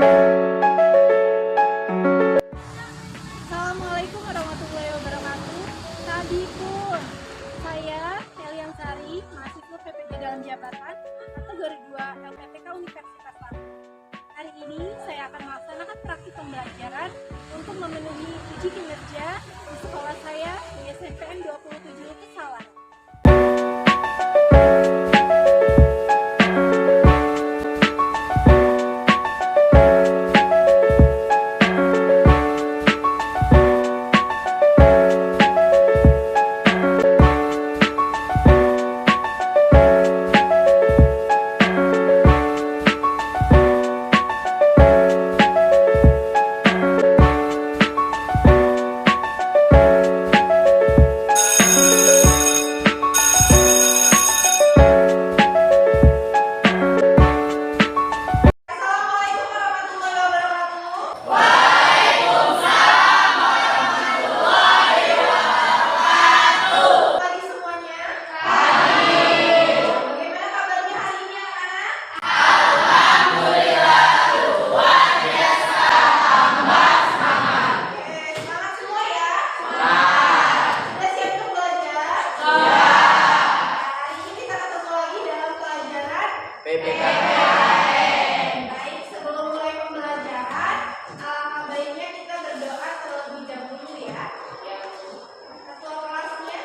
Assalamualaikum warahmatullahi wabarakatuh. Tadi pun saya Helian Sari, mahasiswa PPG dalam jabatan kategori 2 LPTK Universitas Lampung. Hari ini saya akan melaksanakan praktik pembelajaran untuk memenuhi uji kinerja di sekolah saya di SNPN 27 Kesawan. Baik, sebelum mulai pembelajaran, baiknya kita berdoa terlebih dahulu ya. Ketua kelasnya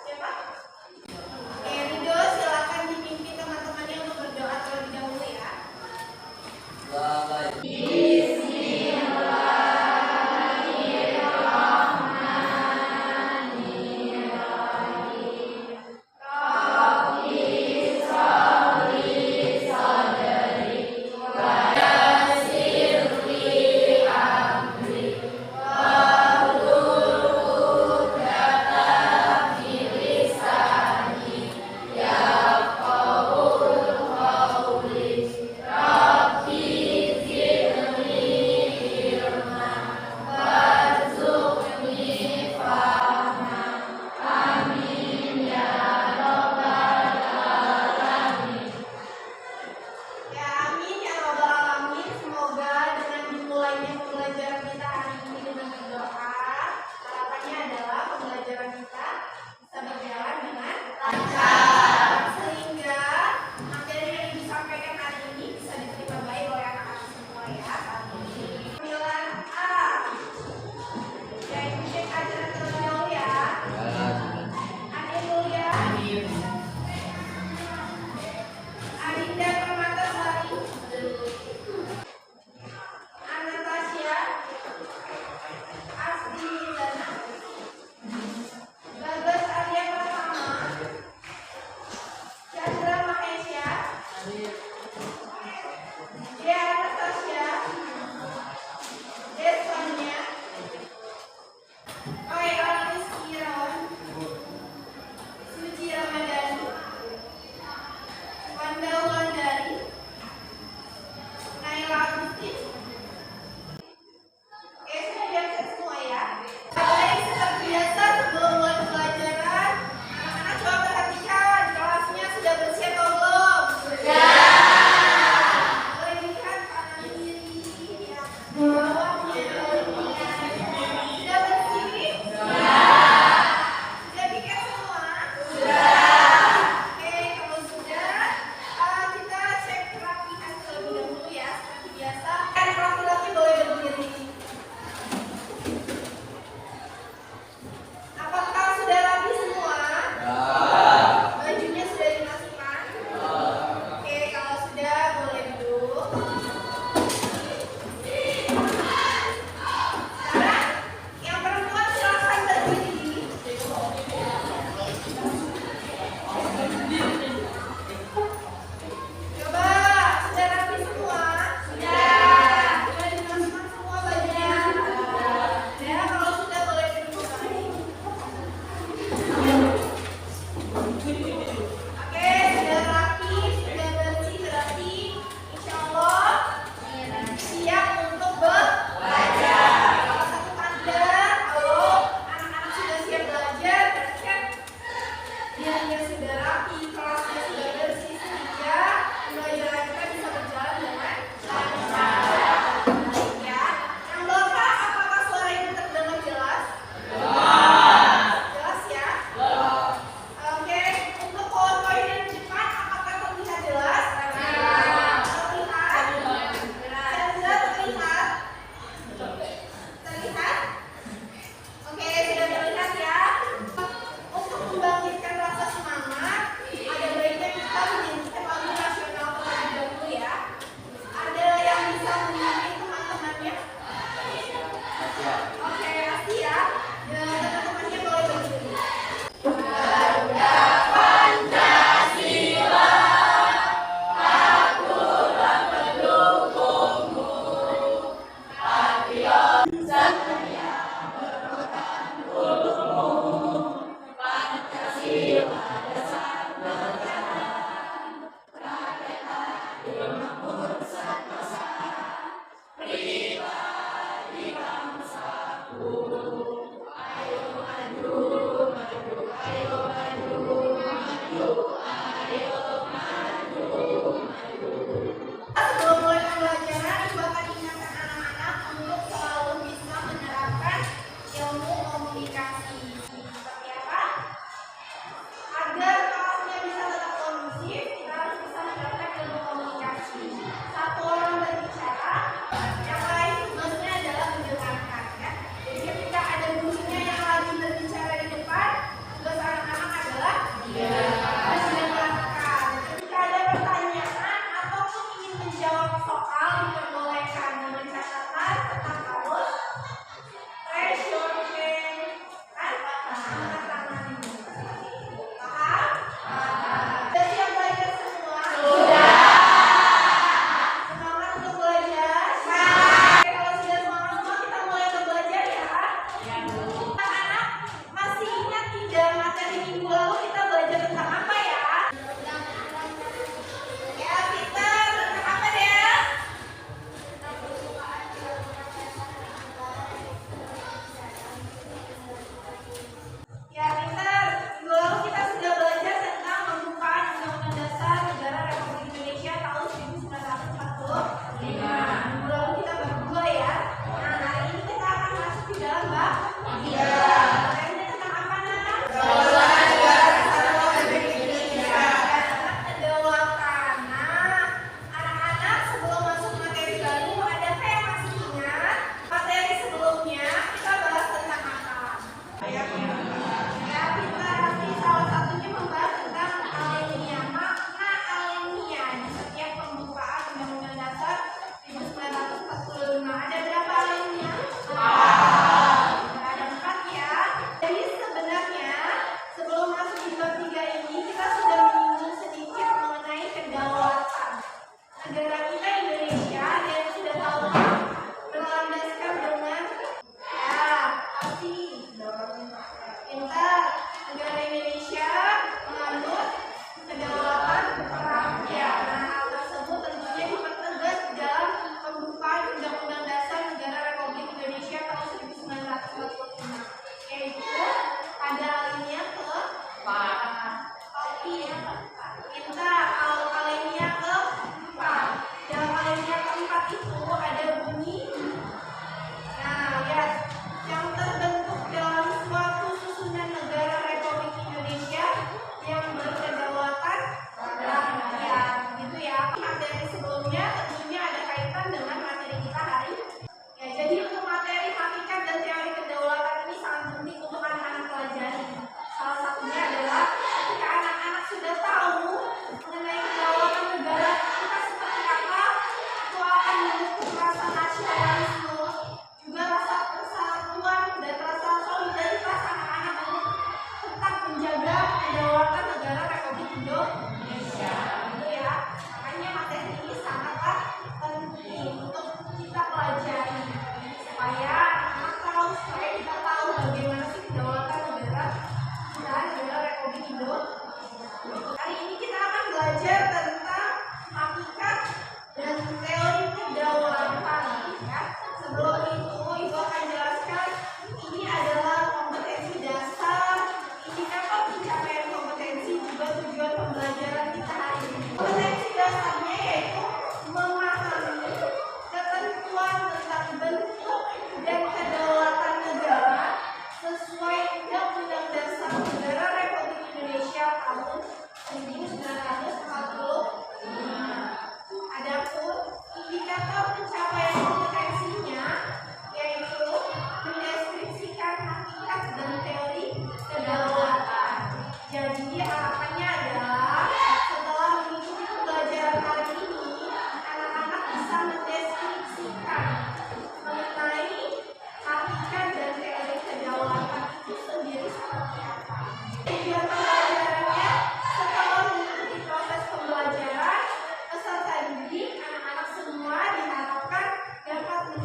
siapa? Oke, Rido, silakan dipimpin teman-temannya untuk berdoa terlebih dahulu ya.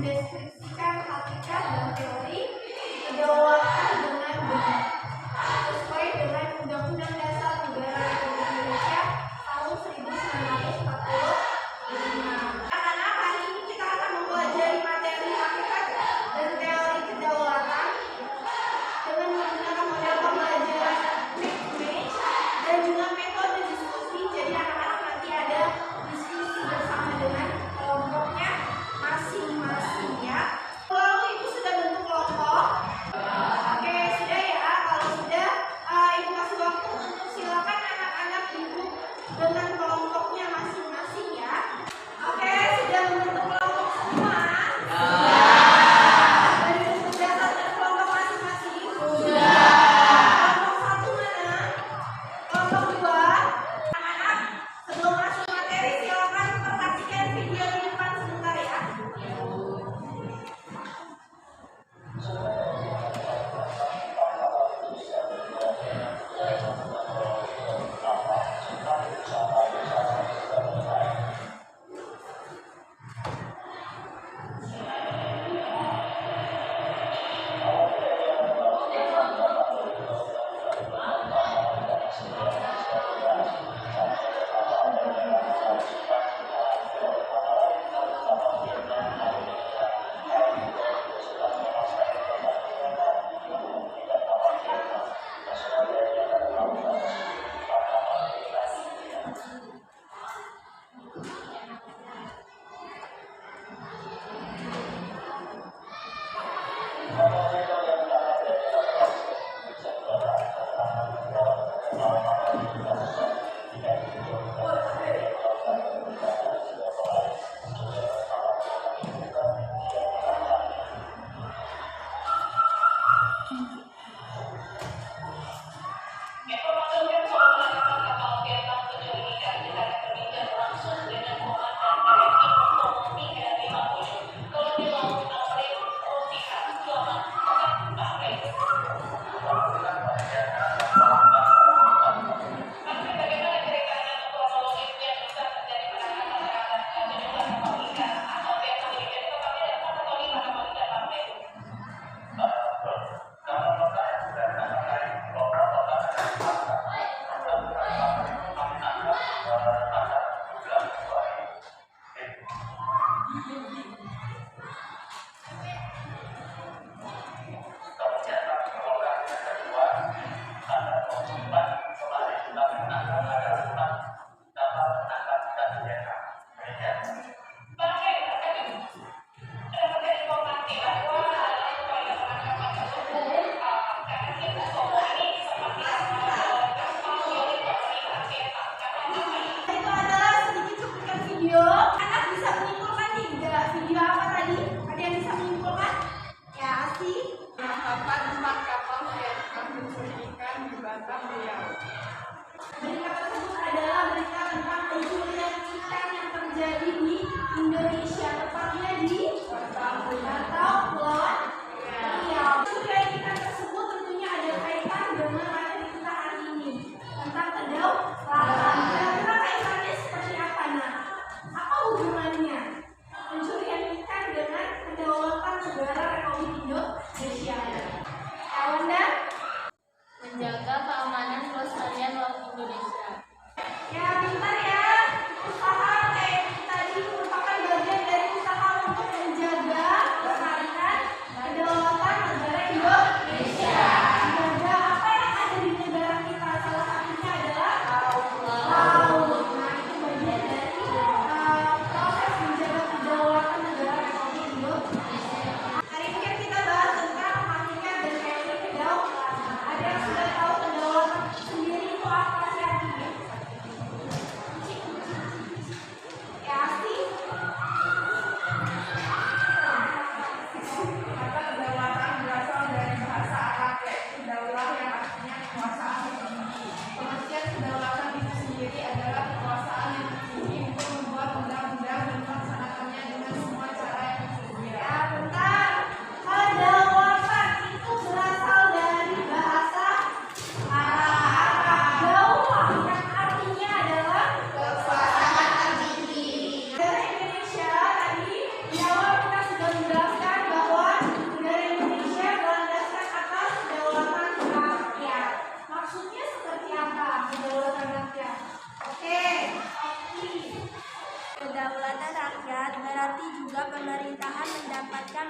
mendeskripsikan hakikat dan teori kedaulatan dengan benar sesuai dengan Undang-Undang Dasar Negara Republik Indonesia tahun 1945. Anak-anak, hari ini kita akan mempelajari materi hakikat dan teori kedaulatan dengan menggunakan model pembelajaran mixed dan juga metode diskusi. Jadi anak-anak nanti ada diskusi bersama dengan kelompoknya masing-masing ya. Kalau ibu sudah bentuk kelompok, oke sudah ya. Kalau sudah, ibu kasih waktu untuk silakan anak-anak duduk dengan kelompoknya masing-masing ya. Oke, sudah membentuk kelompok semua? Sudah bentuk dasar dan kelompok masing-masing? Sudah. Kelompok satu mana? Kelompok dua? Anak-anak, sebelum masuk materi silakan perhatikan video di depan sebentar ya. Anak bisa menyimpulkan tidak? Video apa tadi? Ada yang bisa menyimpulkan? Ya, Asi. Penangkapan 4 kapal Vietnam mencurigakan di Batam Riau. Berita tersebut adalah berita tentang pencurian ikan yang terjadi di Indonesia, tepatnya di Batam, Kepulauan Riau. Pencurian ikan tersebut tentunya ada kaitan dengan materi kita hari ini tentang kedaulatan. Kira-kira kaitannya seperti apa? Nah, apa hubungannya pencurian ikan dengan kedaulatan negara Republik Indonesia? Awanda? Menjaga keamanan kelestarian laut Indonesia. Ya, pintar ya. Usaha kayak tadi merupakan bagian kedaulatan rakyat berarti juga pemerintahan mendapatkan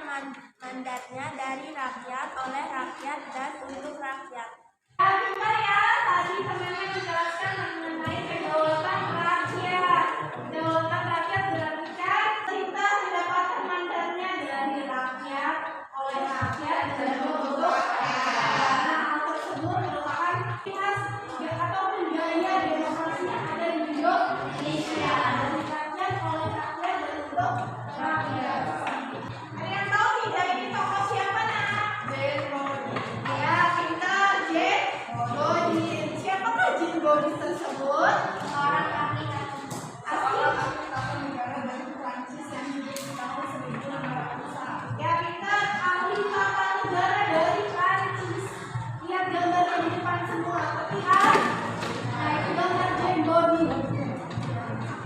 mandatnya dari rakyat, oleh rakyat, dan untuk rakyat. Benar ya, tadi teman-teman menjelaskan mengenai kedaulatan rakyat. Kedaulatan rakyat berarti kan kita mendapatkan mandatnya dari rakyat, oleh rakyat, dan untuk rakyat. Nah, hal tersebut merupakan khas ataupun gaya demokrasi yang ada di Indonesia. Dari rakyat, oleh rakyat, dan untuk rakyat. Ada yang tahu tidak ini tokoh siapa nak? Ya, kita Godin. Siapakah Jane Godin tersebut? Seorang ahli tata negara dari Prancis yang hidup di tahun 1500. Ya, kita ahli tata negara dari Prancis. Lihat gambarnya di depan semua. Lihat. Nah, itu gambar Jane Godin.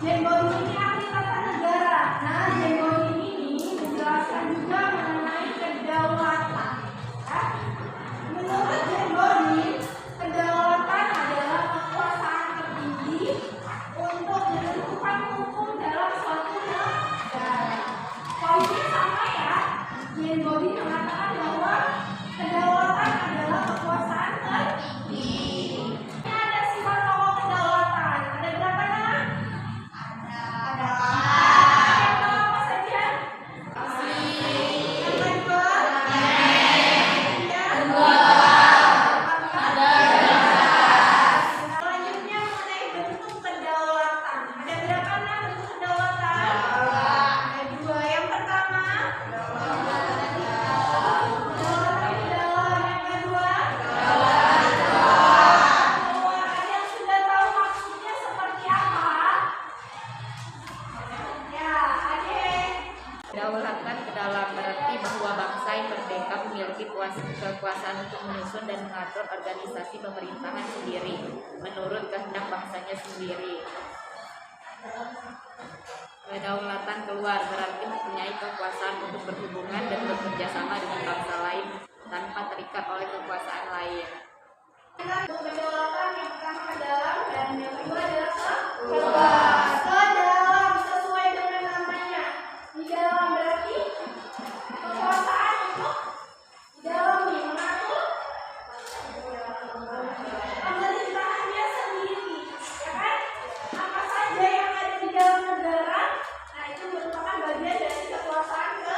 Jane Godin ini ahli tata negara. Nah, Jane Godin ini menjelaskan juga mengenai kedaulatan. Ya. Menurut Jane Godin, kedaulatan adalah kekuasaan tertinggi untuk menentukan hukum dalam suatu negara. Poinnya sama ya. Jane Godin mengatakan bahwa kedaulatan adalah kekuasaan tertinggi. Ini ada sifat pokok kedaulatan. Ada berapa nama? Ada. Yang tahu apa saja? Yang kedua? Selanjutnya mengenai bentuk kedaulatan. Ada berapa nama bentuk kedaulatan? Ada dua. Yang pertama, kedaulatan di dalam. Yang kedua, kedaulatan luar. Ada yang sudah tahu maksudnya seperti apa? Ya, Ade. Kedaulatan ke dalam berarti bahwa bangsa yang merdeka memiliki kekuasaan untuk menyusun dan mengatur organisasi pemerintahan sendiri menurut kehendak bangsanya sendiri. Kedaulatan keluar berarti mempunyai kekuasaan untuk berhubungan dan bekerja sama dengan bangsa lain tanpa terikat oleh kekuasaan lain. Kedaulatan yang pertama ke dalam dan yang kedua adalah keluar. Ke dalam sesuai dengan namanya. Di dalam berarti kekuasaan untuk di dalam nih mengatur pemerintahannya sendiri, ya kan? Apa saja yang ada di dalam negara, nah itu merupakan bagian dari kekuasaan ke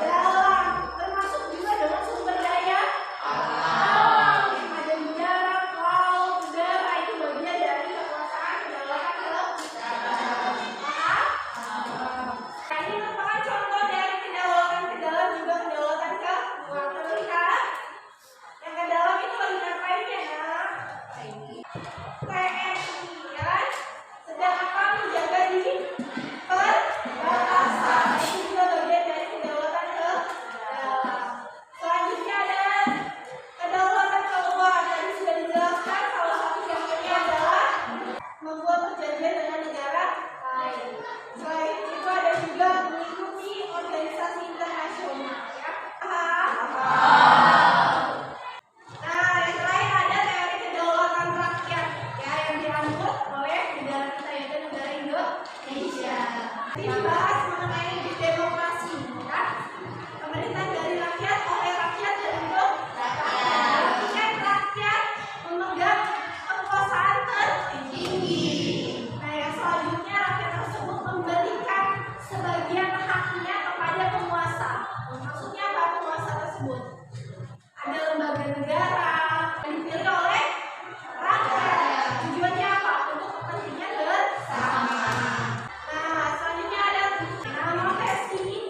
dalam, termasuk juga dengan sumber daya alam yang ada di darat, laut, udara, itu bagian dari kekuasaan kedaulatan ke dalam. Paham? Nah, ini merupakan contoh dari kedaulatan ke dalam juga kedaulatan ke luar. Terlihat yang ke dalam itu lagi ngapain ya nak? TNI ya kan? Sedang apa? Menjaga di perbatasan. Itu juga bagian dari kedaulatan ke dalam. Selanjutnya ada kedaulatan keluar. Tadi sudah dijelaskan salah satu contohnya adalah membuat perjanjian dengan negara lain. Selain itu ada juga mengikuti organisasi internasional ya. Nah, yang lain ada teori kedaulatan rakyat ya yang dianut oleh negara kita yaitu negara Indonesia. Ini dibahas mengenai demokrasi ya. Pemerintahan dari rakyat, oleh rakyat, dan untuk rakyat. Artinya rakyat memegang kekuasaan tertinggi. Nah, yang selanjutnya rakyat tersebut memberikan sebagian haknya kepada penguasa. Maksudnya apa penguasa tersebut? Ada lembaga negara yang dipilih oleh rakyat. Tujuannya apa? Untuk kepentingan bersama. Nah, selanjutnya ada nama Presi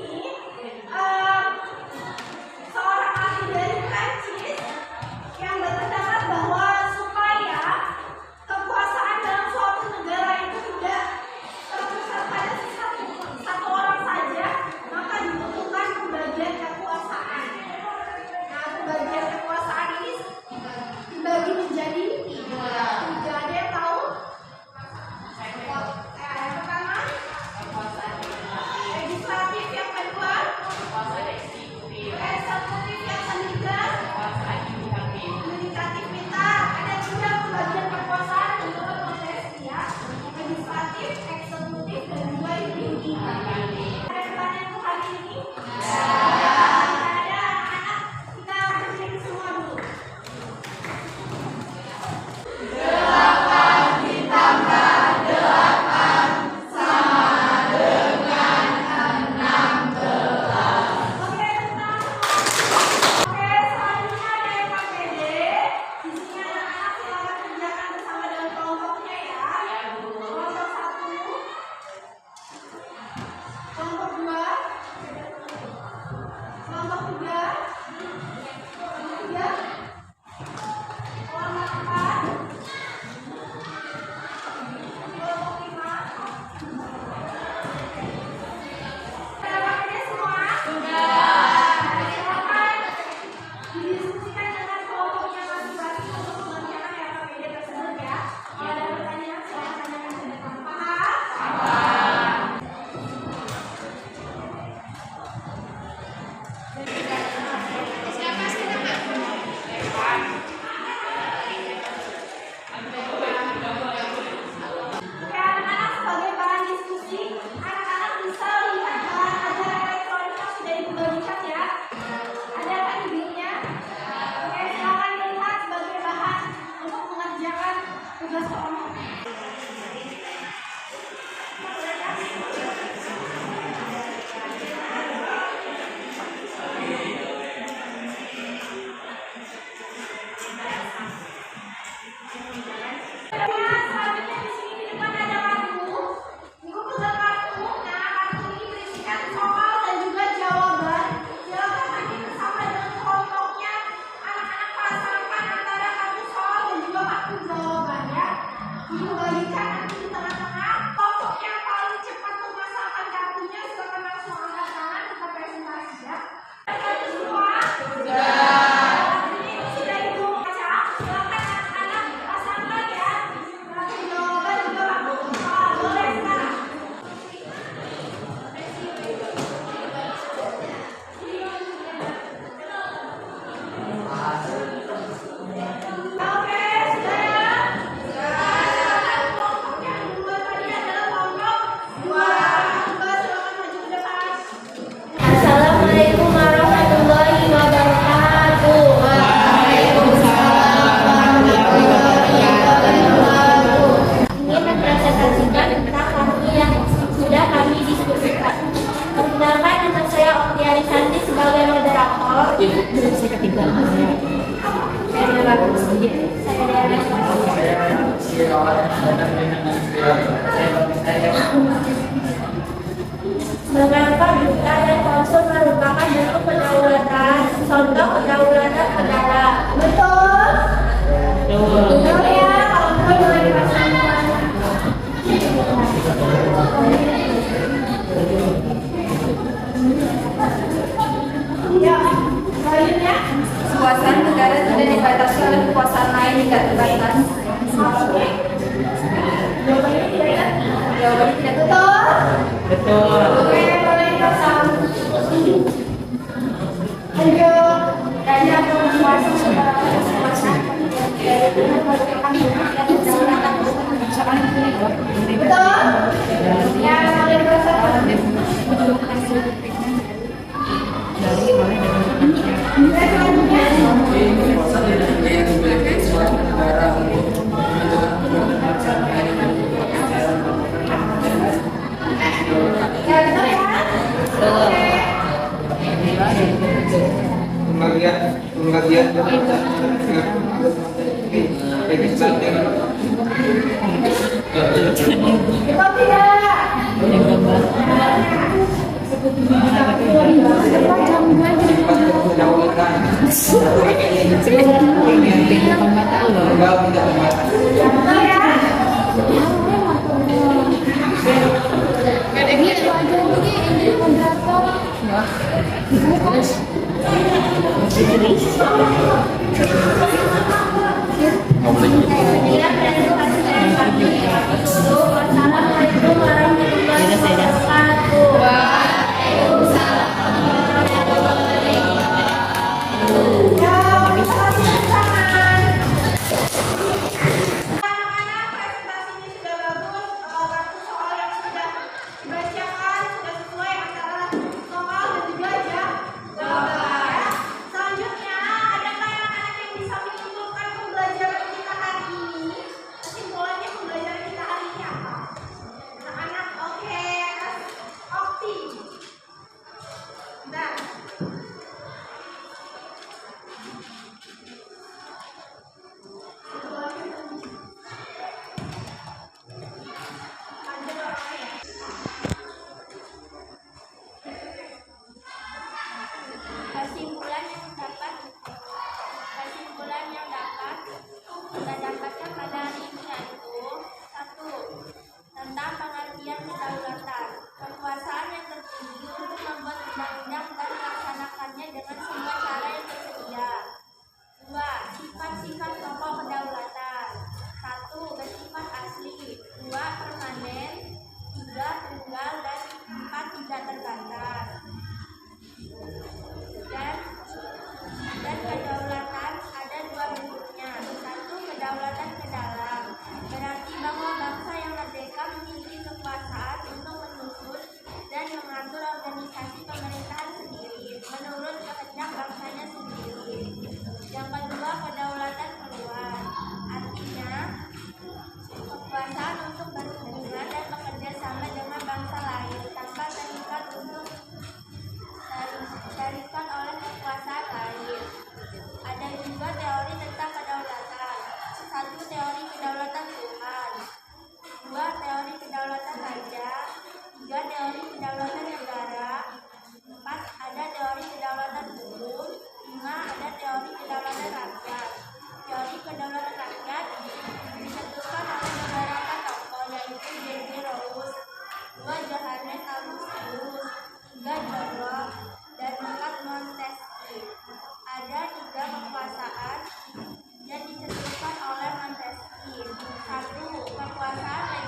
Mengapa duta dan konsul merupakan bentuk kedaulatan? Contoh kedaulatan negara. Betul. Betul ya. Kalau ya, selanjutnya Kekuasaan negara tidak dibatasi oleh kekuasaan lain tidak terbatas. Jawabannya tidak betul. Betul. Oke, boleh kosong. Lanjut. Raja atau penguasa merupakan kekuasaan dari merupakan betul. Ya, boleh kosong. Assalamualaikum warahmatullahi wabarakatuh. Anak-anak, presentasinya sudah bagus. Kartu soal yang sudah dibacakan sudah sesuai antara soal dan juga jawaban. Selanjutnya, adakah anak-anak yang bisa menyimpulkan pembelajaran kita hari ini? Kesimpulannya pembelajaran kita hari ini apa? Anak-anak, oke. Okti. Bentar. Kesimpulan yang dapat kita dapatkan pada hari ini yaitu 1. Tentang pengertian kedaulatan, kekuasaan yang tertinggi untuk membuat undang-undang dan melaksanakannya dengan semua cara yang tersedia. 2. Sifat-sifat pokok kedaulatan. 1. Bersifat asli. 2. Permanen. 3. Tunggal. Dan 4. Tidak terbatas. Dan kedaulatan ada dua bentuknya. 1. Kedaulatan ke dalam, berarti bahwa bangsa yang merdeka memiliki kekuasaan untuk menyusun dan mengatur organisasi pemerintahan sendiri menurut kehendak bangsanya sendiri. Yang kedua, kedaulatan keluar, artinya kekuasaan untuk berhubungan dan bekerja sama dengan bangsa lain tanpa terikat oleh kekuasaan lain. Ada juga teori tentang kedaulatan. 1. Teori kedaulatan Tuhan. 2. Teori kedaulatan raja. 3. Teori kedaulatan negara. 4. Ada teori kedaulatan hukum. 5. Ada teori kedaulatan rakyat. Teori kedaulatan rakyat ditentukan oleh beberapa tokoh yaitu J.J. Rawls, 2. Johannes Augustus, 3. John Locke, dan 4. Montesquieu. Ada 3 kekuasaan yang ditentukan oleh Montesquieu. 1. Kekuasaan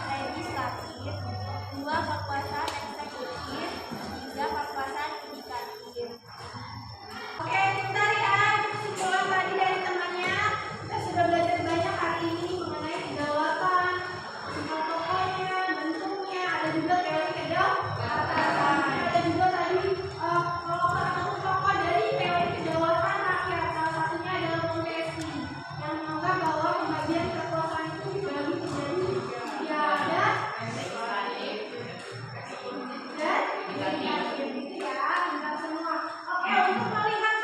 legislatif. 2. Kekuasaan eksekutif. 3. Kekuasaan yudikatif. Oke, bentar ya. Kesimpulan tadi dari temannya. Kita sudah belajar banyak hari ini mengenai kedaulatan, sifat pokoknya, bentuknya, ada juga teori kedaulatan. Ada juga tadi kalau salah satu tokoh dari teori kedaulatan rakyat, salah satunya adalah Montesquieu yang menganggap bahwa pembagian kekuasaan itu dibagi menjadi 3 ada dan yudikatif ya, benar semua. Oke, untuk melihat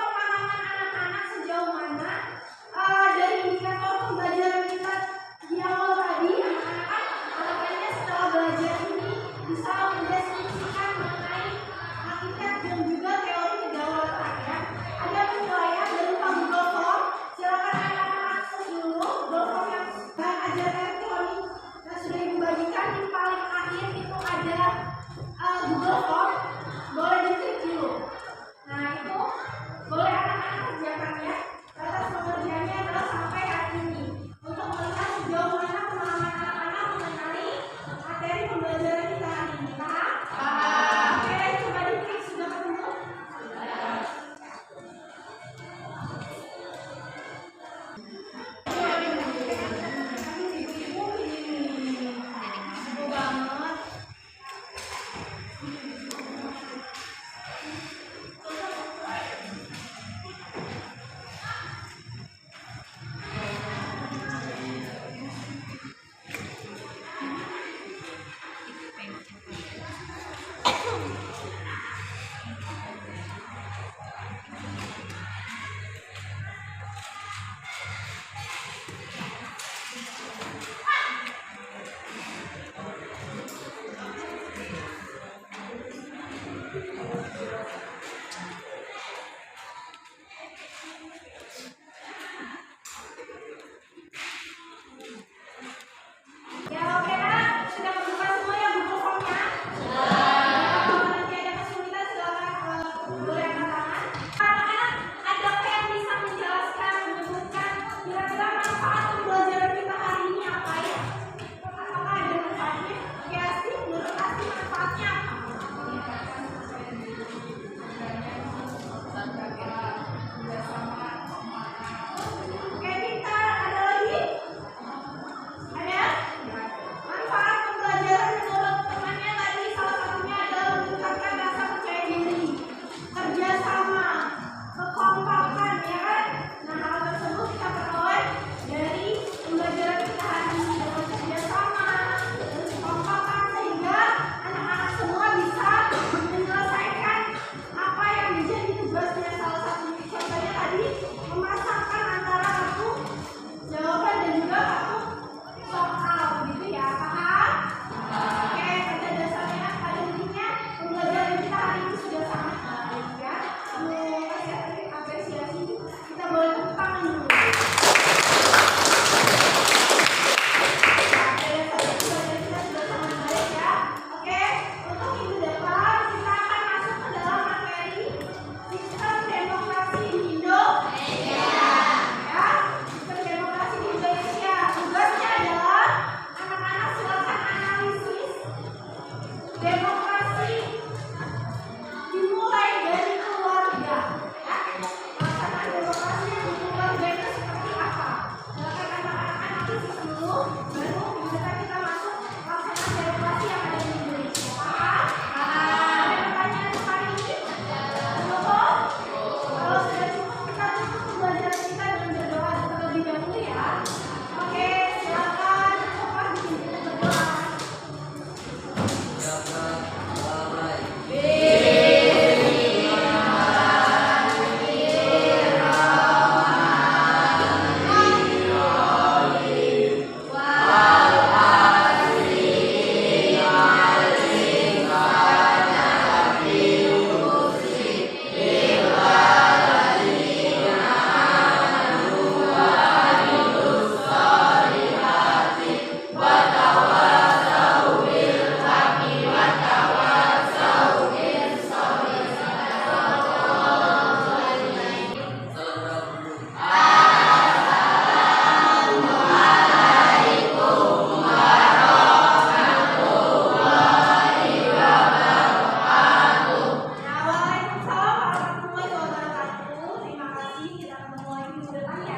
Ya oke Kak, sudah membuka semua ya buku formnya? Kalau nanti ada kesulitan silakan boleh angkat tangan. Anak-anak, adakah yang bisa menjelaskan, menyebutkan kira-kira manfaat pembelajaran kita hari ini apa ya? Apakah ada manfaatnya? Ya sih, menurut Asti manfaatnya apa? Oke, pintar. Ada lagi? Ada? Manfaat pembelajaran menurut temannya tadi salah satunya adalah meningkatkan rasa percaya diri, kerjasama, kekompakan, ya kan? Nah, hal tersebut kita peroleh dari pembelajaran kita hari ini dengan kerjasama, dan kekompakan sehingga anak-anak semua bisa menyelesaikan apa yang menjadi tugasnya. Salah satu contohnya tadi memasangkan antara kartu jawaban dan juga kartu soal, begitu ya, paham? Oke, pada dasarnya, pada intinya pembelajaran kita hari ini sudah sangat baik ya. Mau kasih apresiasi, kita boleh tepuk tangan dulu. Pada dasarnya pembelajaran kita sudah sangat baik ya. Oke, untuk minggu depan kita akan masuk ke dalam materi sistem demokrasi di Indonesia. Ya, sistem demokrasi di Indonesia. Tugasnya adalah anak-anak silakan analisis demokrasi dimulai dari keluarga. Ya, pelaksanaan demokrasi yang di keluarga itu seperti apa? Silakan anak-anak analisis dulu, baru minggu depan kita masuk pelaksanaan demokrasi yang ada di Indonesia. Paham? Ada pertanyaan untuk hari ini? Cukup? Kalau sudah cukup, kita tutup pembelajaran kita dengan berdoa terlebih dahulu ya. Oke, silakan. Bapak dipimpin berdoa. Waalaikumsalam warahmatullahi wabarakatuh. Terima kasih, kita ketemu lagi minggu depan ya.